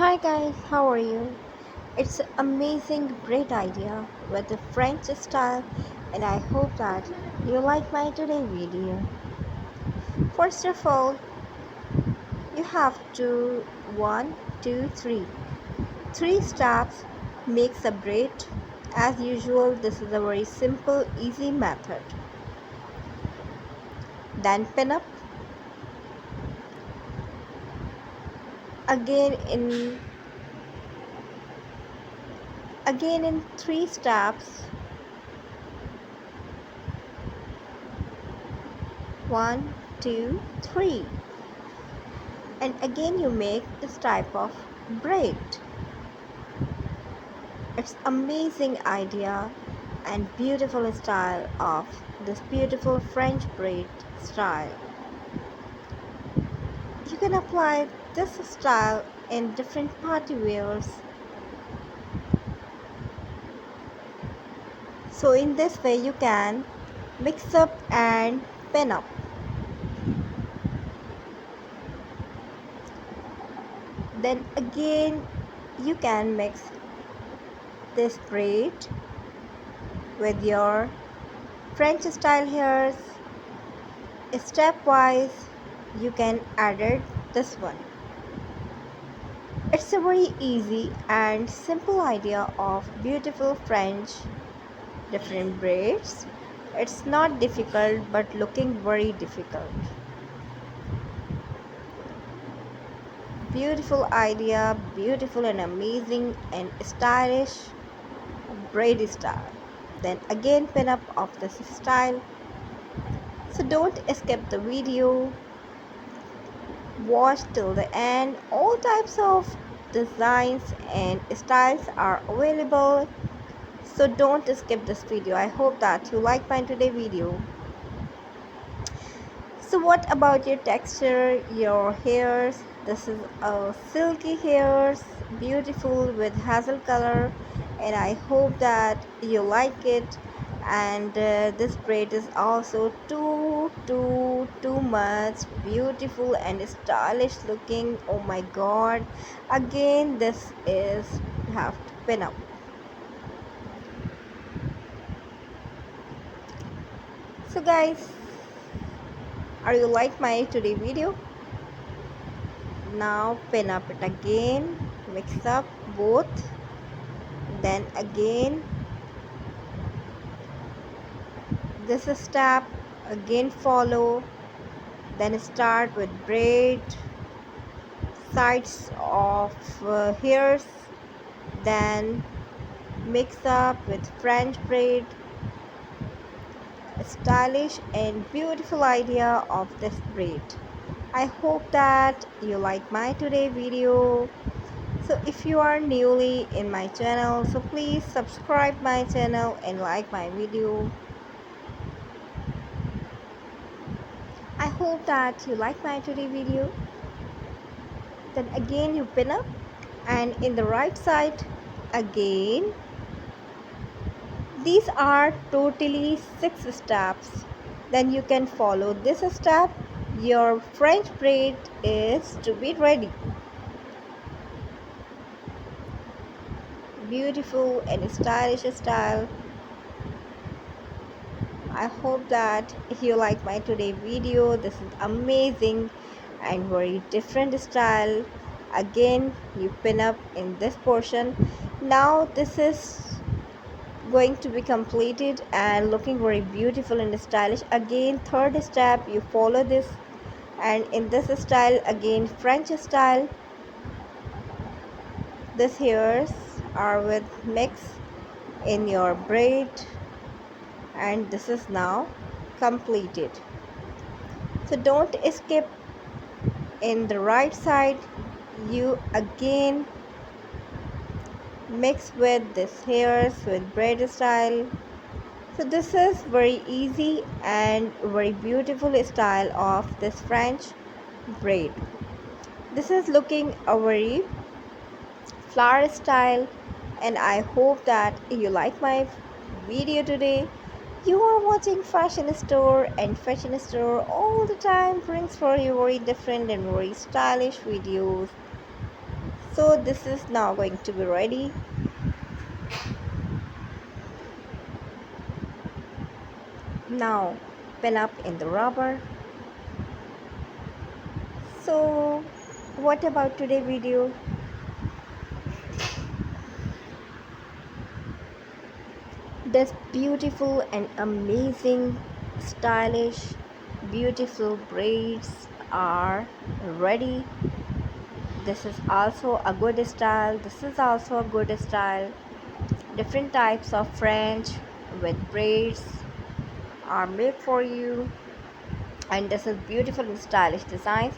Hi guys, how are you? It's an amazing braid idea with the French style and I hope that you like my today video. First of all, you have to one, two, three. Three steps makes a braid. As usual, this is a very simple, easy method. Then pin up. Again in three steps. One, two, three. And again you make this type of braid. It's amazing idea and beautiful style of this beautiful French braid style. You can apply this style in different party wears. So in this way you can mix up and pin up. Then again you can mix this braid with your French style hairs. Stepwise you can add it this one. It's a very easy and simple idea of beautiful French different braids. It's not difficult but looking very difficult. Beautiful idea, beautiful and amazing and stylish braid style. Then again pin up of this style. So don't skip the video. Watch till the end. All types of designs and styles are available, so don't skip this video. I hope that you like my today video. So what about your texture, your hairs? This is a silky hairs, beautiful with hazel color, and I hope that you like it. And this braid is also too much beautiful and stylish looking. Oh my god, again this is have to pin up. So guys, are you like my today video? Now pin up it again, mix up both, then again this step again follow, then start with braid, sides of hairs, then mix up with French braid. Stylish and beautiful idea of this braid. I hope that you like my today video. So if you are newly in my channel, so please subscribe my channel and like my video. I hope that you like my today video. Then again you pin up, and in the right side again. These are totally 6 steps. Then you can follow this step. Your French braid is to be ready. Beautiful and stylish style. I hope that you like my today video. This is amazing and very different style. Again you pin up in this portion. Now this is going to be completed and looking very beautiful and stylish. Again third step you follow this, and in this style again French style. These hairs are with mix in your braid, and this is now completed. So don't skip. In the right side you again mix with this hairs with braid style. So this is very easy and very beautiful style of this French braid. This is looking a very flower style, and I hope that you like my video today. You are watching fashion store, and fashion store all the time brings for you very different and very stylish videos. So this is now going to be ready. Now pin up in the rubber. So what about today video? This beautiful and amazing, stylish, beautiful braids are ready. This is also a good style. This is also a good style. Different types of French with braids are made for you, and this is beautiful and stylish designs.